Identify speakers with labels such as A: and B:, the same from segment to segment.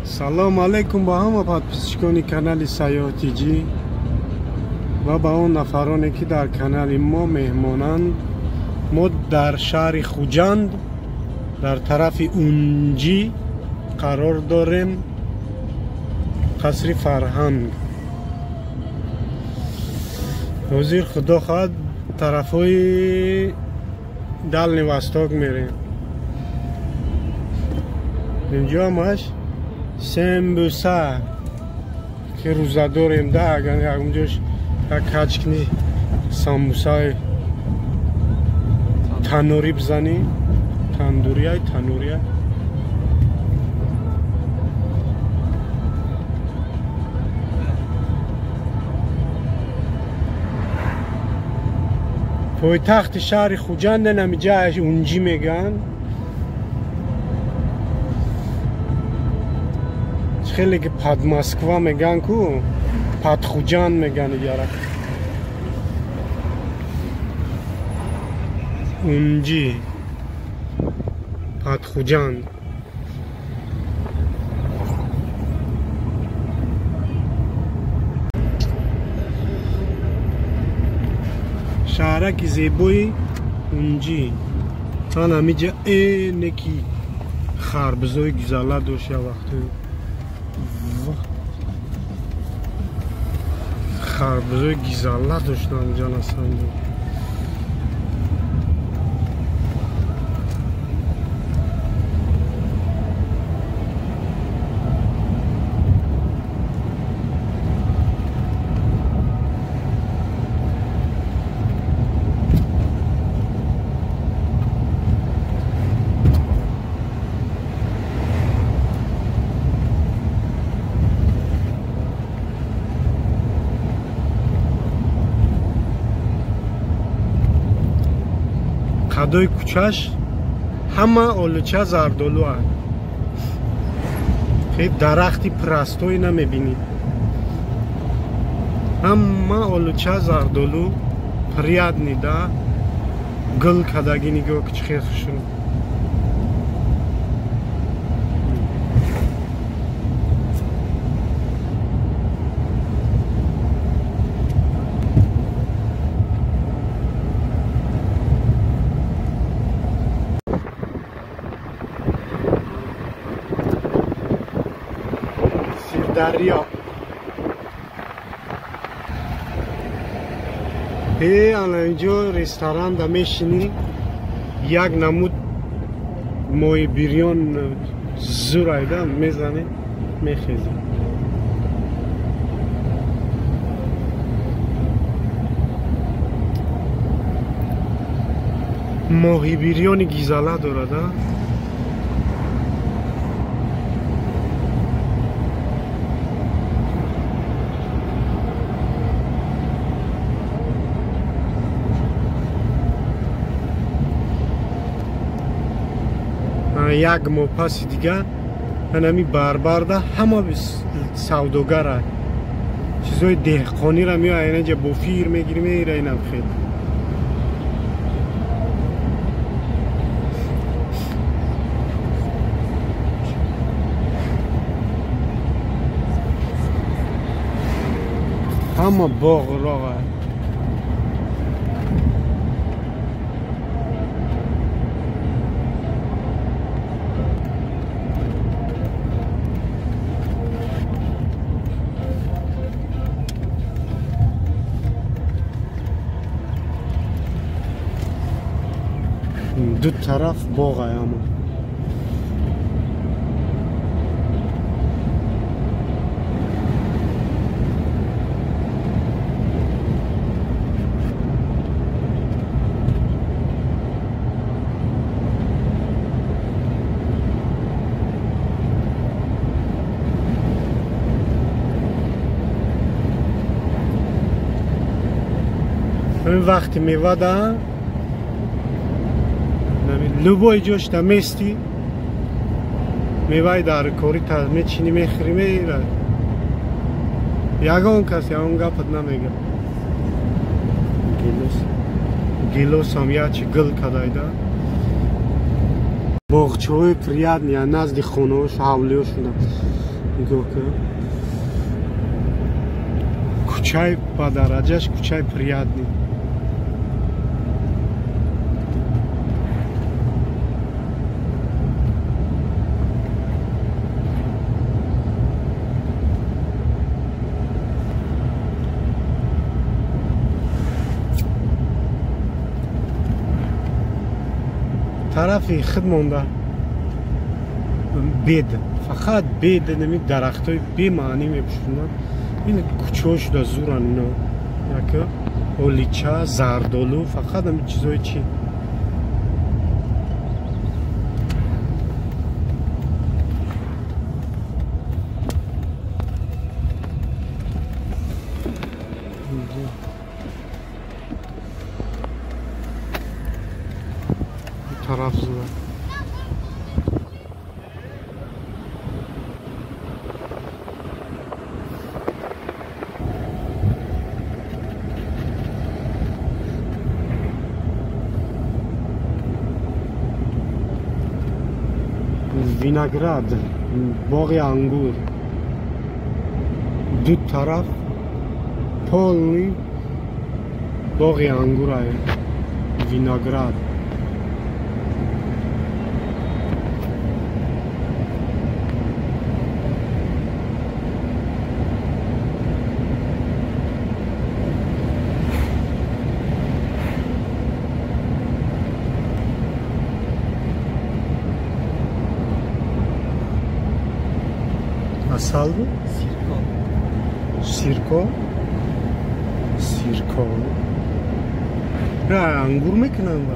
A: салом алейкум ба ҳама подписчикони канали Саёҳати Ҷи ва ба он нафароне ки дар канали мо меҳмонанд. мо дар шаҳри Хуҷанд дар тарафи Унҷи қарор дорем, қасри Фарҳанг. ҳозир худо хоҳад тарафҳои Дални Восток мерем. инҷо ҳамаш сембуса ки рӯза дорем да, агар якҷош як качкни самбусаи танӯрӣ бизанем, тандурия пойтахти шаҳри Хуҷанд намиҷааш Унҷи меган. خیلی که پاد مسکوا میگن کو پاد خوجان میگن یارا اونجی پاد خوجان شهرک زیبوی اونجی تا نمیجا اینکی خربزوی گزاله دوشه وقتی خربزوی گیزاله داشتم جان اصلا. قدای کوچش همه آلوچه زردالو هست. خیلی درختی پرستوی نمیبینید. همه آلوچه زردالو پرید نیده گل کدگی نگاه کچ خیلی خوشون. دریا الان اینجا رستوران دا میشینی یک نمود ماهی بریان زور ایده میزنه میخیزه. ماهی بریان گیزاله دارده. یک ماه پس دیگه هنمی بربرده همه سوداگر چیزای دهقانی را میاد اینجا بوفیر میگیریم ایره اینم خیلی همه باغ راه دو طرف باغ اما این وقتی میوه لوبای جوش تا میستی میوای در کاری تا میچینی میخری میره یگان کسی اون گپت نمیگه. گیلوس هم یا چی گل کدایده боғчаҳои приятни назди хонаҳо ҳавлиҳо шуда. нигоҳ кун. кӯчаи ба дараҷаш кӯчаи приятни. тарафи хид монда бед, фақат бед нами дарахтои бемаънӣ мепушонанд. ин кӯчаҳо шуда зуранд ино. яка олича, зардолу, фақат ҳамин чизои чӣ. тараф зура. виноград, боғи ангур. ду тараф полный боғи ангур ай. виноград. асал сирко сирко ангур мекунанд.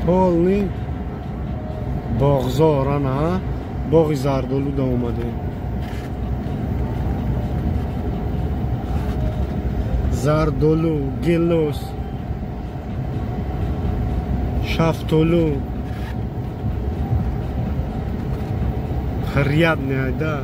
A: полный боғзор ана боғи зардолуда омаде. зардолу, гелос, шафтолу. приятный айда.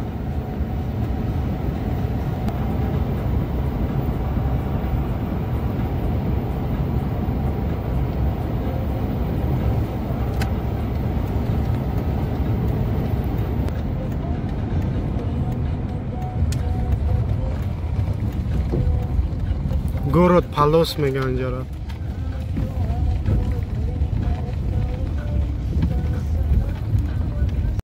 A: город Палос меган инҷоро.